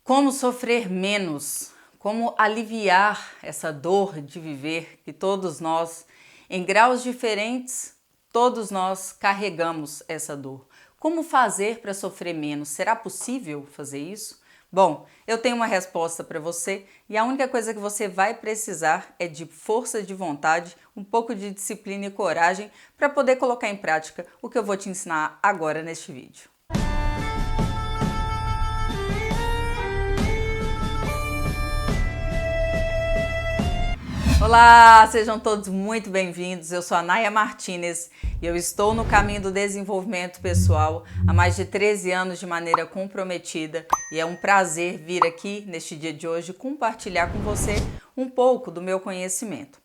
Como sofrer menos? Como aliviar essa dor de viver que todos nós, em graus diferentes, todos nós carregamos essa dor. Como fazer para sofrer menos? Será possível fazer isso? Bom, eu tenho uma resposta para você e a única coisa que você vai precisar é de força de vontade, um pouco de disciplina e coragem para poder colocar em prática o que eu vou te ensinar agora neste vídeo. Olá, sejam todos muito bem-vindos. Eu sou a Naya Martinez e eu estou no caminho do desenvolvimento pessoal há mais de 13 anos de maneira comprometida e é um prazer vir aqui neste dia de hoje compartilhar com você um pouco do meu conhecimento.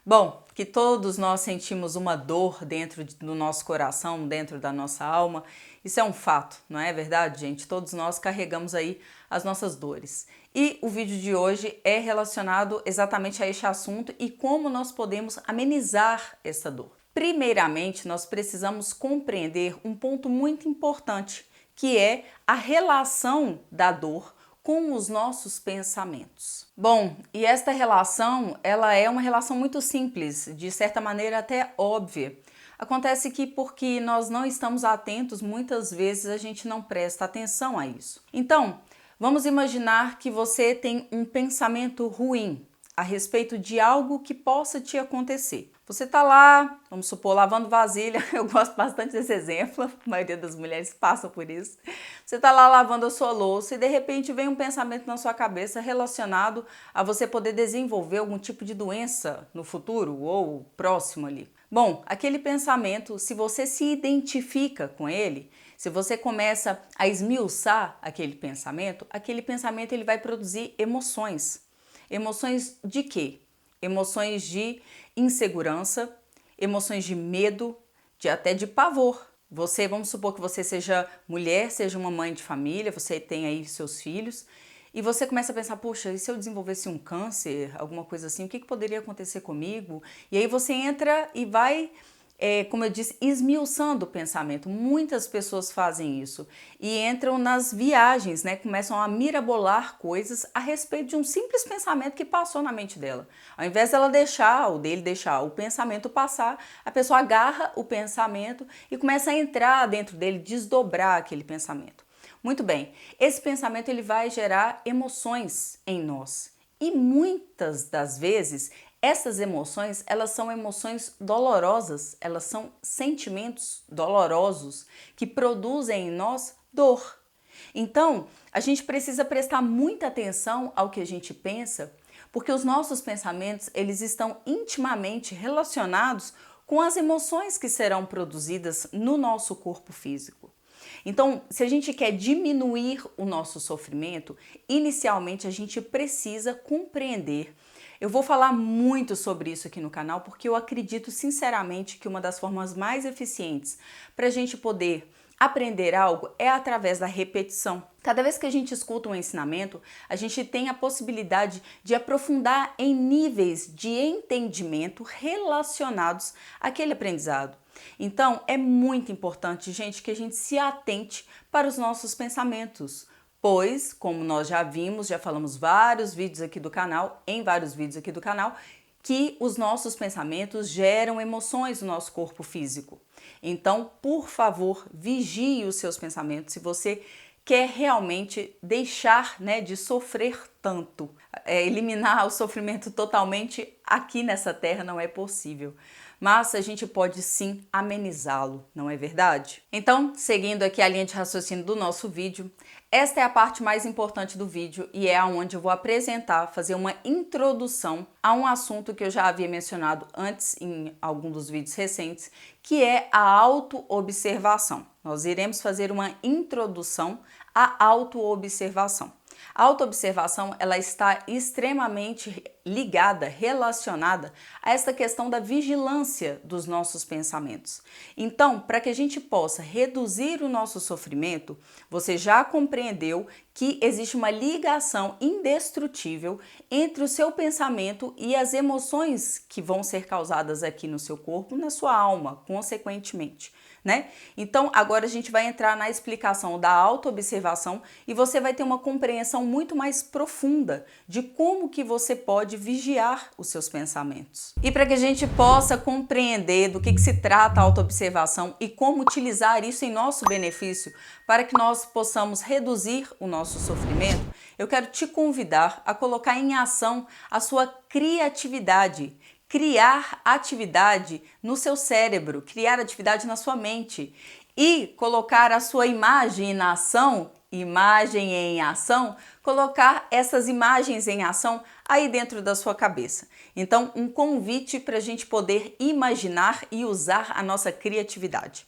Bom, que todos nós sentimos uma dor dentro do nosso coração, dentro da nossa alma. Isso é um fato, não é verdade, gente? Todos nós carregamos aí as nossas dores. E o vídeo de hoje é relacionado exatamente a este assunto e como nós podemos amenizar essa dor. Primeiramente, nós precisamos compreender um ponto muito importante, que é a relação da dor com os nossos pensamentos. Bom, e esta relação, ela é uma relação muito simples, de certa maneira até óbvia. Acontece que porque nós não estamos atentos, muitas vezes a gente não presta atenção a isso. Então, vamos imaginar que você tem um pensamento ruim a respeito de algo que possa te acontecer. Você tá lá, vamos supor, lavando vasilha, eu gosto bastante desse exemplo, a maioria das mulheres passa por isso. Você tá lá lavando a sua louça e de repente vem um pensamento na sua cabeça relacionado a você poder desenvolver algum tipo de doença no futuro ou próximo ali. Bom, aquele pensamento, se você se identifica com ele, se você começa a esmiuçar aquele pensamento ele vai produzir emoções. Emoções de quê? Emoções de insegurança, emoções de medo, até de pavor. Você, vamos supor que você seja mulher, seja uma mãe de família, você tem aí seus filhos, e você começa a pensar, poxa, e se eu desenvolvesse um câncer, alguma coisa assim, o que poderia acontecer comigo? E aí você entra e vai, como eu disse, esmiuçando o pensamento. Muitas pessoas fazem isso e entram nas viagens, né? Começam a mirabolar coisas a respeito de um simples pensamento que passou na mente dela. Ao invés dela deixar, ou dele deixar o pensamento passar, a pessoa agarra o pensamento e começa a entrar dentro dele, desdobrar aquele pensamento. Muito bem, esse pensamento ele vai gerar emoções em nós. E muitas das vezes essas emoções, elas são emoções dolorosas, elas são sentimentos dolorosos que produzem em nós dor. Então, a gente precisa prestar muita atenção ao que a gente pensa, porque os nossos pensamentos, eles estão intimamente relacionados com as emoções que serão produzidas no nosso corpo físico. Então, se a gente quer diminuir o nosso sofrimento, inicialmente a gente precisa compreender. Eu vou falar muito sobre isso aqui no canal porque eu acredito sinceramente que uma das formas mais eficientes para a gente poder aprender algo é através da repetição. Cada vez que a gente escuta um ensinamento, a gente tem a possibilidade de aprofundar em níveis de entendimento relacionados àquele aprendizado. Então, é muito importante, gente, que a gente se atente para os nossos pensamentos. Pois, como nós já vimos, já falamos em vários vídeos aqui do canal, que os nossos pensamentos geram emoções no nosso corpo físico. Então, por favor, vigie os seus pensamentos se você quer realmente deixar, de sofrer tanto. Eliminar o sofrimento totalmente aqui nessa terra não é possível. Mas a gente pode sim amenizá-lo, não é verdade? Então, seguindo aqui a linha de raciocínio do nosso vídeo, esta é a parte mais importante do vídeo e é onde eu vou apresentar, fazer uma introdução a um assunto que eu já havia mencionado antes em algum dos vídeos recentes, que é a autoobservação. Nós iremos fazer uma introdução à autoobservação. A autoobservação, ela está extremamente ligada, relacionada a essa questão da vigilância dos nossos pensamentos. Então, para que a gente possa reduzir o nosso sofrimento, você já compreendeu que existe uma ligação indestrutível entre o seu pensamento e as emoções que vão ser causadas aqui no seu corpo, na sua alma, consequentemente. né? Então, agora a gente vai entrar na explicação da autoobservação e você vai ter uma compreensão muito mais profunda de como que você pode vigiar os seus pensamentos. E para que a gente possa compreender do que se trata a autoobservação e como utilizar isso em nosso benefício, para que nós possamos reduzir o nosso sofrimento, eu quero te convidar a colocar em ação a sua criatividade. Criar atividade no seu cérebro, criar atividade na sua mente e colocar a sua imaginação, imagem em ação, colocar essas imagens em ação aí dentro da sua cabeça. Então, um convite para a gente poder imaginar e usar a nossa criatividade.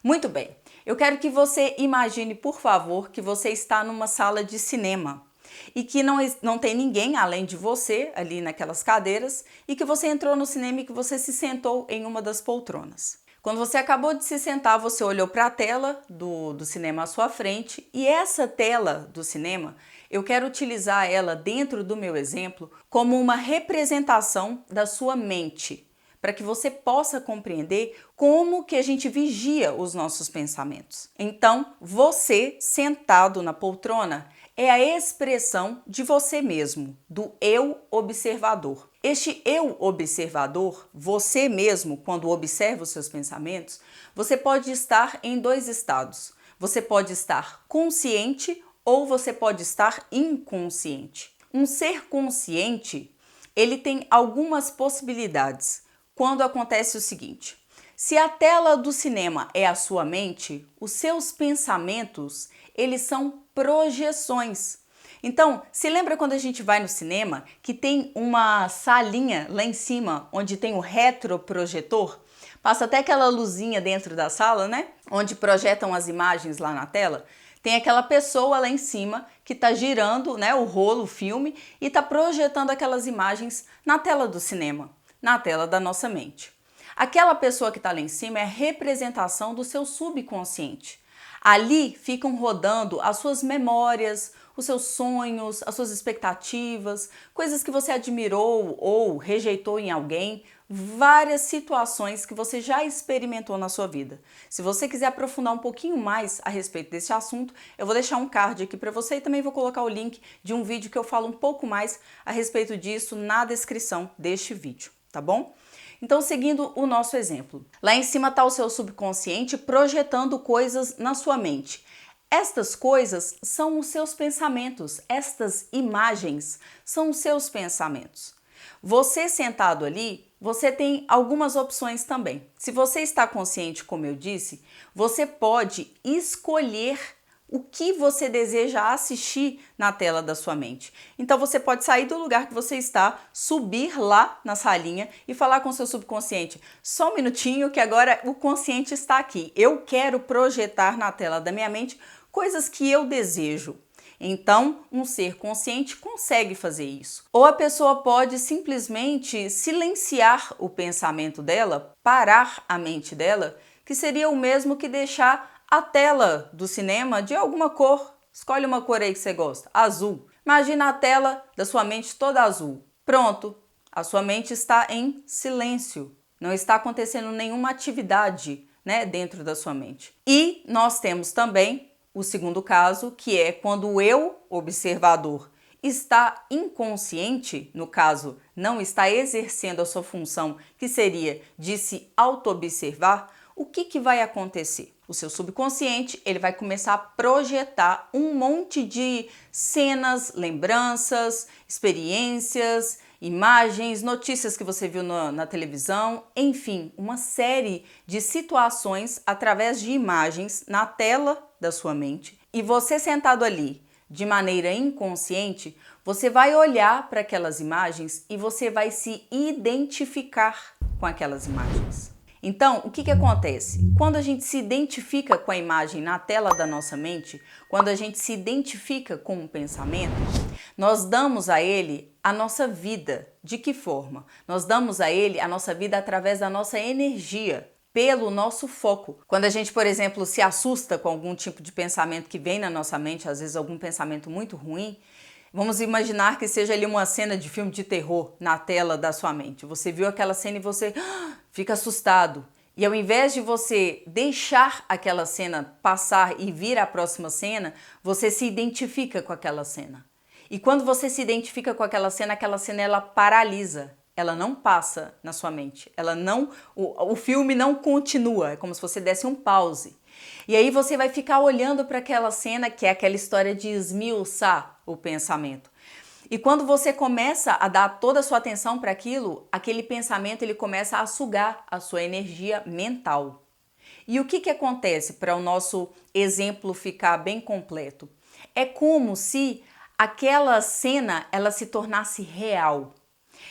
Muito bem, eu quero que você imagine, por favor, que você está numa sala de cinema e que não tem ninguém além de você ali naquelas cadeiras e que você entrou no cinema e que você se sentou em uma das poltronas. Quando você acabou de se sentar, você olhou para a tela do cinema à sua frente e essa tela do cinema, eu quero utilizar ela dentro do meu exemplo como uma representação da sua mente, para que você possa compreender como que a gente vigia os nossos pensamentos. Então, você sentado na poltrona é a expressão de você mesmo, do eu observador. Este eu observador, você mesmo, quando observa os seus pensamentos, você pode estar em dois estados. Você pode estar consciente ou você pode estar inconsciente. Um ser consciente, ele tem algumas possibilidades. Quando acontece o seguinte: se a tela do cinema é a sua mente, os seus pensamentos, eles são projeções. Então, se lembra quando a gente vai no cinema que tem uma salinha lá em cima onde tem o retroprojetor? Passa até aquela luzinha dentro da sala, né? Onde projetam as imagens lá na tela. Tem aquela pessoa lá em cima que está girando, né, o rolo, o filme, e está projetando aquelas imagens na tela do cinema, na tela da nossa mente. Aquela pessoa que está lá em cima é a representação do seu subconsciente. Ali ficam rodando as suas memórias, os seus sonhos, as suas expectativas, coisas que você admirou ou rejeitou em alguém, várias situações que você já experimentou na sua vida. Se você quiser aprofundar um pouquinho mais a respeito desse assunto, eu vou deixar um card aqui para você e também vou colocar o link de um vídeo que eu falo um pouco mais a respeito disso na descrição deste vídeo, tá bom? Então, seguindo o nosso exemplo, lá em cima está o seu subconsciente projetando coisas na sua mente. Estas coisas são os seus pensamentos, estas imagens são os seus pensamentos. Você sentado ali, você tem algumas opções também. Se você está consciente, como eu disse, você pode escolher o que você deseja assistir na tela da sua mente. Então você pode sair do lugar que você está, subir lá na salinha e falar com o seu subconsciente: só um minutinho que agora o consciente está aqui. Eu quero projetar na tela da minha mente coisas que eu desejo. Então, um ser consciente consegue fazer isso. Ou a pessoa pode simplesmente silenciar o pensamento dela, parar a mente dela, que seria o mesmo que deixar a tela do cinema de alguma cor. Escolhe uma cor aí que você gosta. Azul. Imagina a tela da sua mente toda azul. Pronto. A sua mente está em silêncio. Não está acontecendo nenhuma atividade, né, dentro da sua mente. E nós temos também o segundo caso, que é quando o eu observador está inconsciente, no caso, não está exercendo a sua função, que seria de se auto-observar. O que vai acontecer? O seu subconsciente, ele vai começar a projetar um monte de cenas, lembranças, experiências, imagens, notícias que você viu na televisão, enfim, uma série de situações através de imagens na tela da sua mente. E você sentado ali, de maneira inconsciente, você vai olhar para aquelas imagens e você vai se identificar com aquelas imagens. Então, o que acontece? Quando a gente se identifica com a imagem na tela da nossa mente, quando a gente se identifica com um pensamento, nós damos a ele a nossa vida. De que forma? Nós damos a ele a nossa vida através da nossa energia, pelo nosso foco. Quando a gente, por exemplo, se assusta com algum tipo de pensamento que vem na nossa mente, às vezes algum pensamento muito ruim, vamos imaginar que seja ali uma cena de filme de terror na tela da sua mente. Você viu aquela cena e você fica assustado. E ao invés de você deixar aquela cena passar e vir à próxima cena, você se identifica com aquela cena. E quando você se identifica com aquela cena ela paralisa. Ela não passa na sua mente. O filme não continua. É como se você desse um pause. E aí você vai ficar olhando para aquela cena, que é aquela história de esmiuçar o pensamento. E quando você começa a dar toda a sua atenção para aquilo, aquele pensamento ele começa a sugar a sua energia mental. E o que acontece para o nosso exemplo ficar bem completo? É como se aquela cena ela se tornasse real.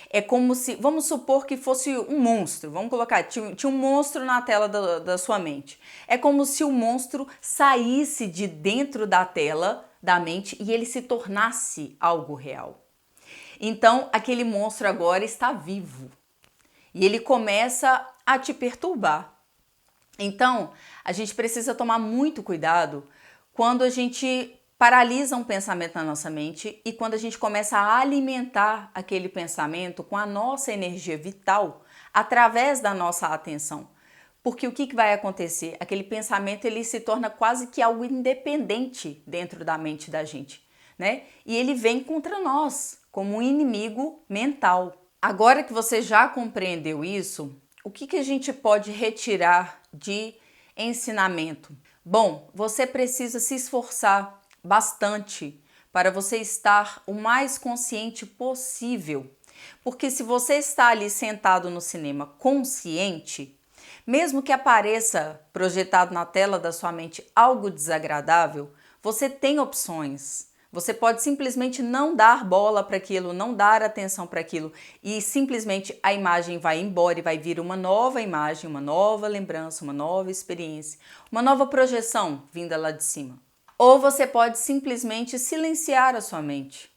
É como se, vamos supor que fosse um monstro, vamos colocar, tinha um monstro na tela da sua mente. É como se o monstro saísse de dentro da tela da mente e ele se tornasse algo real. Então, aquele monstro agora está vivo e ele começa a te perturbar. Então, a gente precisa tomar muito cuidado quando a gente paralisa um pensamento na nossa mente e quando a gente começa a alimentar aquele pensamento com a nossa energia vital através da nossa atenção. Porque o que vai acontecer? Aquele pensamento ele se torna quase que algo independente dentro da mente da gente, né? E ele vem contra nós como um inimigo mental. Agora que você já compreendeu isso, o que a gente pode retirar de ensinamento? Bom, você precisa se esforçar bastante para você estar o mais consciente possível. Porque se você está ali sentado no cinema consciente, mesmo que apareça projetado na tela da sua mente algo desagradável, você tem opções. Você pode simplesmente não dar bola para aquilo, não dar atenção para aquilo e simplesmente a imagem vai embora e vai vir uma nova imagem, uma nova lembrança, uma nova experiência, uma nova projeção vinda lá de cima. Ou você pode simplesmente silenciar a sua mente.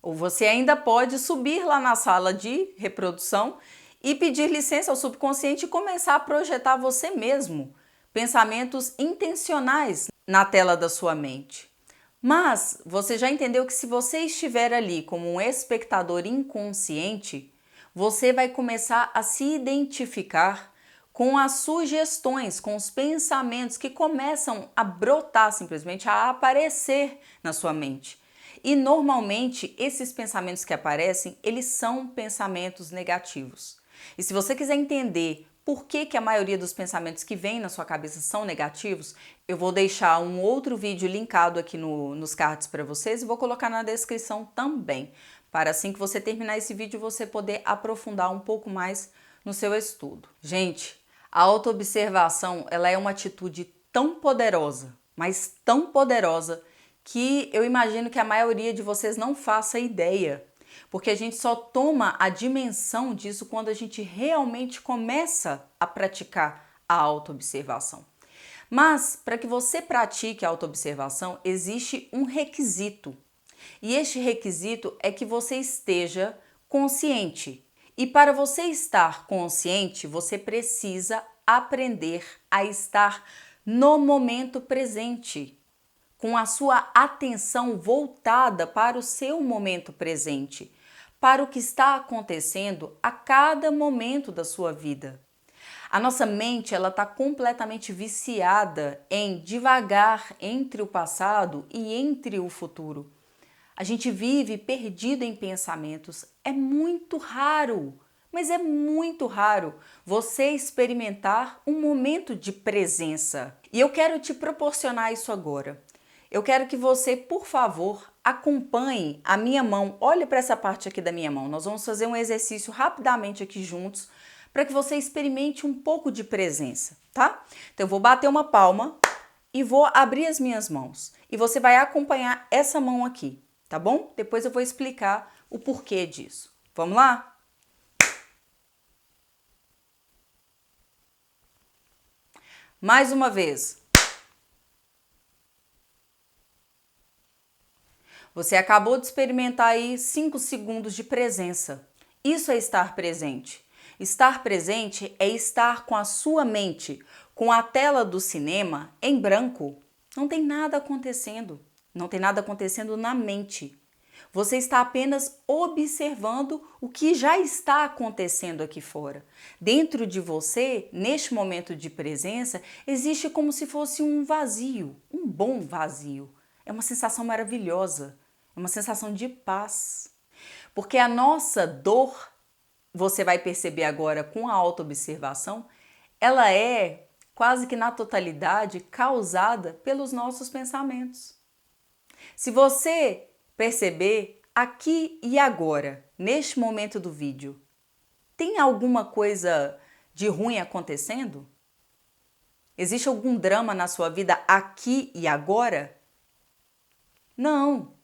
Ou você ainda pode subir lá na sala de reprodução e pedir licença ao subconsciente e começar a projetar você mesmo pensamentos intencionais na tela da sua mente. Mas você já entendeu que se você estiver ali como um espectador inconsciente, você vai começar a se identificar com as sugestões, com os pensamentos que começam a brotar simplesmente, a aparecer na sua mente. E normalmente esses pensamentos que aparecem, eles são pensamentos negativos. E se você quiser entender por que a maioria dos pensamentos que vêm na sua cabeça são negativos, eu vou deixar um outro vídeo linkado aqui nos cards para vocês e vou colocar na descrição também, para assim que você terminar esse vídeo você poder aprofundar um pouco mais no seu estudo. Gente, a autoobservação ela é uma atitude tão poderosa, mas tão poderosa, que eu imagino que a maioria de vocês não faça ideia. Porque a gente só toma a dimensão disso quando a gente realmente começa a praticar a autoobservação. Mas, para que você pratique a autoobservação, existe um requisito. E este requisito é que você esteja consciente. E para você estar consciente, você precisa aprender a estar no momento presente, com a sua atenção voltada para o seu momento presente, para o que está acontecendo a cada momento da sua vida. A nossa mente ela está completamente viciada em divagar entre o passado e entre o futuro. A gente vive perdido em pensamentos. É muito raro, mas é muito raro você experimentar um momento de presença. E eu quero te proporcionar isso agora. Eu quero que você, por favor, acompanhe a minha mão. Olhe para essa parte aqui da minha mão. Nós vamos fazer um exercício rapidamente aqui juntos para que você experimente um pouco de presença, tá? Então, eu vou bater uma palma e vou abrir as minhas mãos. E você vai acompanhar essa mão aqui, tá bom? Depois eu vou explicar o porquê disso. Vamos lá? Mais uma vez. Você acabou de experimentar aí 5 segundos de presença. Isso é estar presente. Estar presente é estar com a sua mente, com a tela do cinema em branco. Não tem nada acontecendo. Não tem nada acontecendo na mente. Você está apenas observando o que já está acontecendo aqui fora. Dentro de você, neste momento de presença, existe como se fosse um vazio, um bom vazio. É uma sensação maravilhosa, é uma sensação de paz. Porque a nossa dor, você vai perceber agora com a autoobservação, ela é quase que na totalidade causada pelos nossos pensamentos. Se você perceber aqui e agora, neste momento do vídeo, tem alguma coisa de ruim acontecendo? Existe algum drama na sua vida aqui e agora? Não.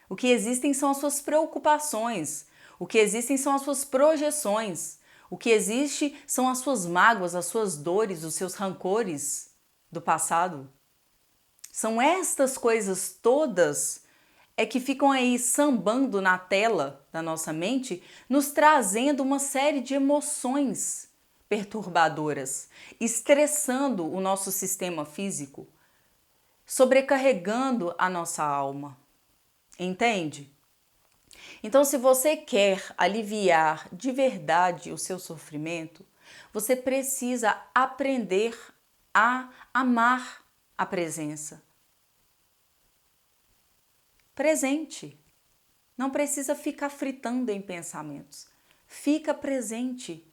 O que existem são as suas preocupações, o que existem são as suas projeções, o que existe são as suas mágoas, as suas dores, os seus rancores do passado. São estas coisas todas que ficam aí sambando na tela da nossa mente, nos trazendo uma série de emoções perturbadoras, estressando o nosso sistema físico, sobrecarregando a nossa alma. Entende? Então, se você quer aliviar de verdade o seu sofrimento, você precisa aprender a amar a presença. Presente. Não precisa ficar fritando em pensamentos. Fica presente.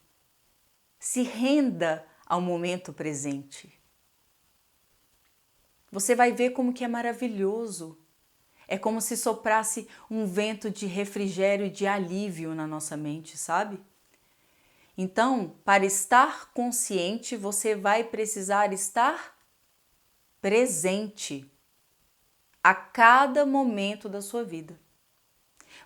Se renda ao momento presente. Você vai ver como que é maravilhoso. É como se soprasse um vento de refrigério e de alívio na nossa mente, sabe? Então, para estar consciente, você vai precisar estar presente a cada momento da sua vida.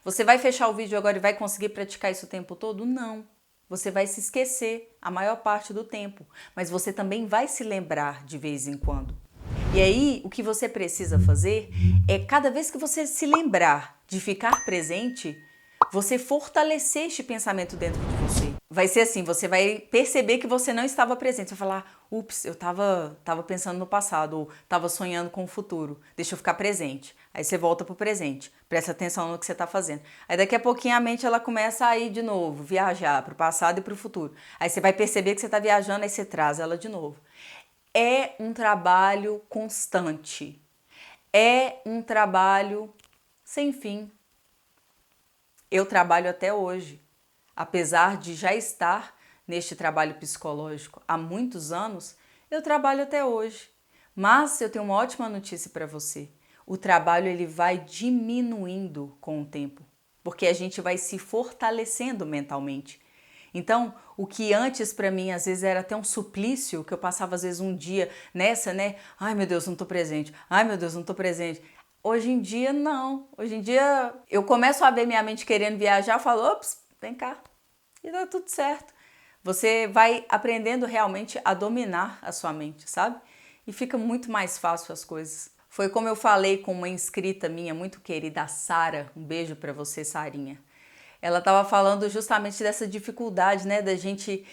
Você vai fechar o vídeo agora e vai conseguir praticar isso o tempo todo? Não. Você vai se esquecer a maior parte do tempo, mas você também vai se lembrar de vez em quando. E aí, o que você precisa fazer é, cada vez que você se lembrar de ficar presente, você fortalecer este pensamento dentro de você. Vai ser assim, você vai perceber que você não estava presente. Você vai falar, ups, eu estava pensando no passado, ou estava sonhando com o futuro. Deixa eu ficar presente. Aí você volta para o presente, presta atenção no que você está fazendo. Aí daqui a pouquinho a mente ela começa a ir de novo, viajar para o passado e para o futuro. Aí você vai perceber que você está viajando, aí você traz ela de novo. É um trabalho constante. É um trabalho sem fim. Eu trabalho até hoje, apesar de já estar neste trabalho psicológico há muitos anos, eu trabalho até hoje. Mas eu tenho uma ótima notícia para você. O trabalho ele vai diminuindo com o tempo, porque a gente vai se fortalecendo mentalmente. Então, o que antes para mim às vezes era até um suplício, que eu passava às vezes um dia nessa, né? Ai meu Deus, não tô presente. Ai meu Deus, não tô presente. Hoje em dia, não. Hoje em dia, eu começo a ver minha mente querendo viajar, eu falo, ops, vem cá. E dá tudo certo. Você vai aprendendo realmente a dominar a sua mente, sabe? E fica muito mais fácil as coisas. Foi como eu falei com uma inscrita minha muito querida, a Sara. Um beijo para você, Sarinha. Ela estava falando justamente dessa dificuldade, né, da gente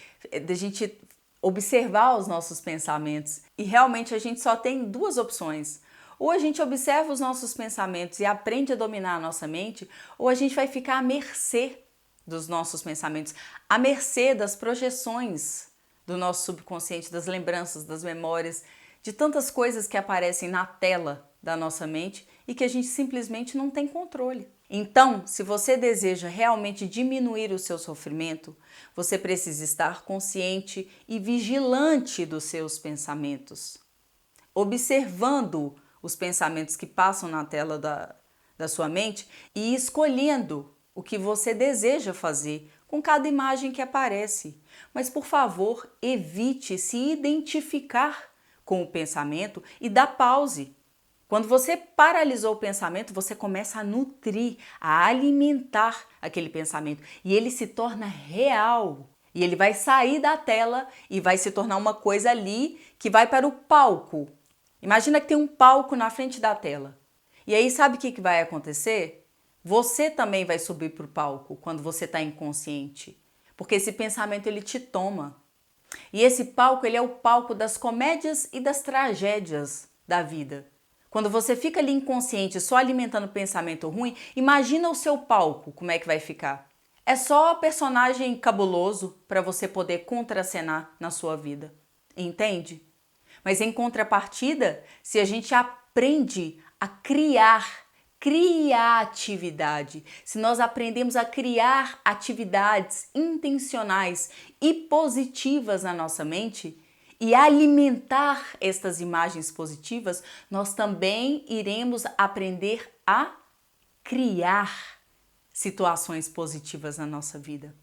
observar os nossos pensamentos. E realmente a gente só tem duas opções. Ou a gente observa os nossos pensamentos e aprende a dominar a nossa mente, ou a gente vai ficar à mercê dos nossos pensamentos, à mercê das projeções do nosso subconsciente, das lembranças, das memórias, de tantas coisas que aparecem na tela da nossa mente e que a gente simplesmente não tem controle. Então, se você deseja realmente diminuir o seu sofrimento, você precisa estar consciente e vigilante dos seus pensamentos, observando os pensamentos que passam na tela da sua mente e escolhendo o que você deseja fazer com cada imagem que aparece. Mas, por favor, evite se identificar com o pensamento e dá pause. Quando você paralisou o pensamento, você começa a nutrir, a alimentar aquele pensamento e ele se torna real. E ele vai sair da tela e vai se tornar uma coisa ali que vai para o palco. Imagina que tem um palco na frente da tela. E aí sabe o que vai acontecer? Você também vai subir para o palco quando você está inconsciente. Porque esse pensamento ele te toma. E esse palco ele é o palco das comédias e das tragédias da vida. Quando você fica ali inconsciente, só alimentando pensamento ruim, imagina o seu palco, como é que vai ficar. É só personagem cabuloso para você poder contracenar na sua vida. Entende? Mas em contrapartida, se a gente aprende a criatividade, se nós aprendemos a criar atividades intencionais e positivas na nossa mente e alimentar estas imagens positivas, nós também iremos aprender a criar situações positivas na nossa vida.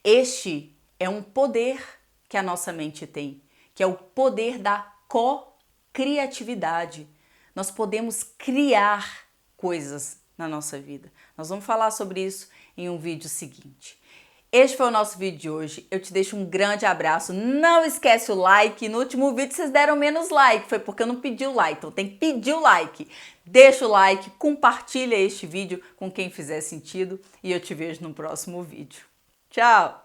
Este é um poder que a nossa mente tem, que é o poder da co-criatividade. Nós podemos criar coisas na nossa vida. Nós vamos falar sobre isso em um vídeo seguinte. Este foi o nosso vídeo de hoje. Eu te deixo um grande abraço. Não esquece o like. No último vídeo vocês deram menos like. Foi porque eu não pedi o like. Então tem que pedir o like. Deixa o like, compartilha este vídeo com quem fizer sentido. E eu te vejo no próximo vídeo. Tchau!